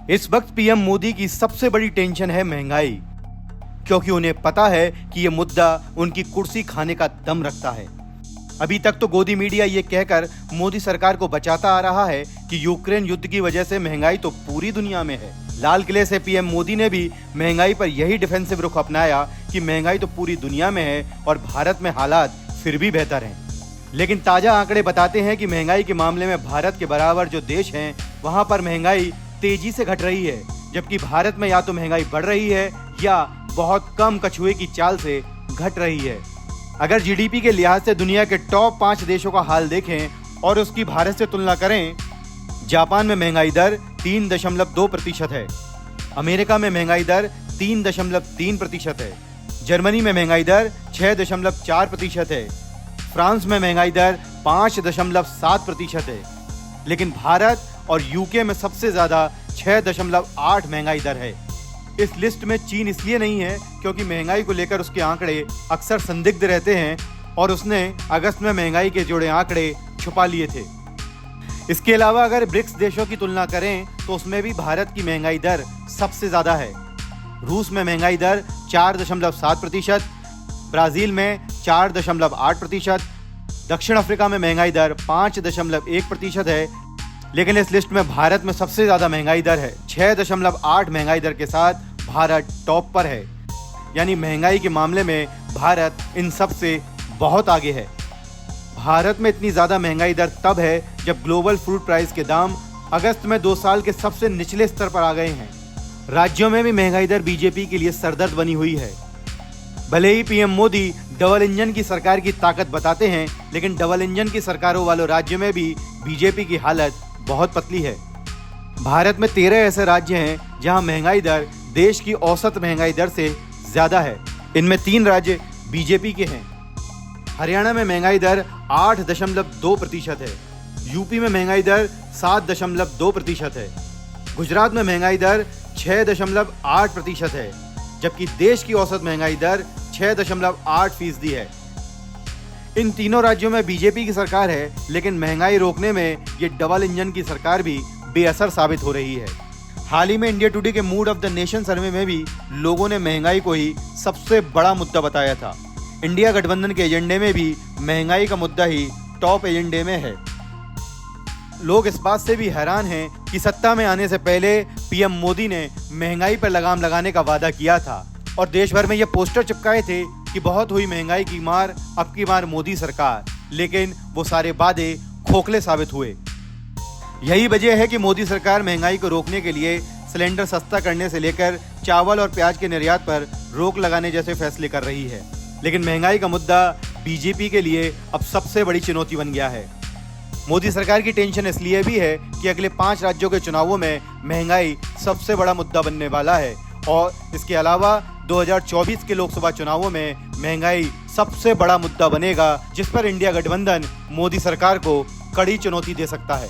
इस वक्त पीएम मोदी की सबसे बड़ी टेंशन है महंगाई, क्योंकि उन्हें पता है कि यह मुद्दा उनकी कुर्सी खाने का दम रखता है। अभी तक तो गोदी मीडिया ये कहकर मोदी सरकार को बचाता आ रहा है कि यूक्रेन युद्ध की वजह से महंगाई तो पूरी दुनिया में है। लाल किले से पीएम मोदी ने भी महंगाई पर यही डिफेंसिव रुख अपनाया कि महंगाई तो पूरी दुनिया में है और भारत में हालात फिर भी बेहतर हैं। लेकिन ताजा आंकड़े बताते हैं कि महंगाई के मामले में भारत के बराबर जो देश हैं, वहां पर महंगाई तेजी से घट रही है, जबकि भारत में या तो महंगाई बढ़ रही है या बहुत कम कछुए की चाल से घट रही है। अगर जीडीपी के लिहाज से दुनिया के टॉप 5 देशों का हाल देखें और उसकी भारत से तुलना करें, जापान में महंगाई दर 3.2% है, अमेरिका में महंगाई दर 3.3% है, जर्मनी में महंगाई दर 6.4% है, फ्रांस में महंगाई दर 5.7% है, लेकिन भारत और यूके में सबसे ज्यादा 6.8 महंगाई दर है। इस लिस्ट में चीन इसलिए नहीं है क्योंकि महंगाई को लेकर उसके आंकड़े अक्सर संदिग्ध रहते हैं और उसने अगस्त में महंगाई के जोड़े आंकड़े छुपा लिए थे। इसके अलावा अगर ब्रिक्स देशों की तुलना करें तो उसमें भी भारत की महंगाई दर सबसे ज्यादा है। रूस में महंगाई दर 4.7%, ब्राजील में 4.8%, दक्षिण अफ्रीका में महंगाई दर 5.1% है, लेकिन इस लिस्ट में भारत में सबसे ज्यादा महंगाई दर है। 6.8 महंगाई दर के साथ भारत टॉप पर है, यानी महंगाई के मामले में भारत इन सब से बहुत आगे है। भारत में इतनी ज्यादा महंगाई दर तब है जब ग्लोबल फूड प्राइस के दाम अगस्त में 2 साल के सबसे निचले स्तर पर आ गए हैं। राज्यों में भी महंगाई दर बीजेपी के लिए सरदर्द बनी हुई है। भले ही पीएम मोदी डबल इंजन की सरकार की ताकत बताते हैं, लेकिन डबल इंजन की सरकारों वालों राज्यों में भी बीजेपी की हालत बहुत पतली है। भारत में 13 ऐसे राज्य हैं जहां महंगाई दर देश की औसत महंगाई दर से ज्यादा है। इनमें 3 राज्य बीजेपी के हैं। हरियाणा में महंगाई दर 8.2% है, यूपी में महंगाई दर 7.2% है, गुजरात में महंगाई दर 6.8% है, जबकि देश की औसत महंगाई दर 6.8% है। इन तीनों राज्यों में बीजेपी की सरकार है, लेकिन महंगाई रोकने में ये डबल इंजन की सरकार भी बेअसर साबित हो रही है। हाल ही में इंडिया टुडे के मूड ऑफ द नेशन सर्वे में भी लोगों ने महंगाई को ही सबसे बड़ा मुद्दा बताया था। इंडिया गठबंधन के एजेंडे में भी महंगाई का मुद्दा ही टॉप एजेंडे में है। लोग इस बात से भी हैरान हैं कि सत्ता में आने से पहले पीएम मोदी ने महंगाई पर लगाम लगाने का वादा किया था और देश भर में ये पोस्टर चिपकाए थे कि बहुत हुई महंगाई की मार, अब की मार मोदी सरकार, लेकिन वो सारे वादे खोखले साबित हुए। यही वजह है कि मोदी सरकार महंगाई को रोकने के लिए सिलेंडर सस्ता करने से लेकर चावल और प्याज के निर्यात पर रोक लगाने जैसे फैसले कर रही है। लेकिन महंगाई का मुद्दा बीजेपी के लिए अब सबसे बड़ी चुनौती बन गया है। मोदी सरकार की टेंशन इसलिए भी है कि अगले 5 राज्यों के चुनावों में महंगाई सबसे बड़ा मुद्दा बनने वाला है और इसके अलावा 2024 के लोकसभा चुनावों में महंगाई सबसे बड़ा मुद्दा बनेगा, जिस पर इंडिया गठबंधन मोदी सरकार को कड़ी चुनौती दे सकता है।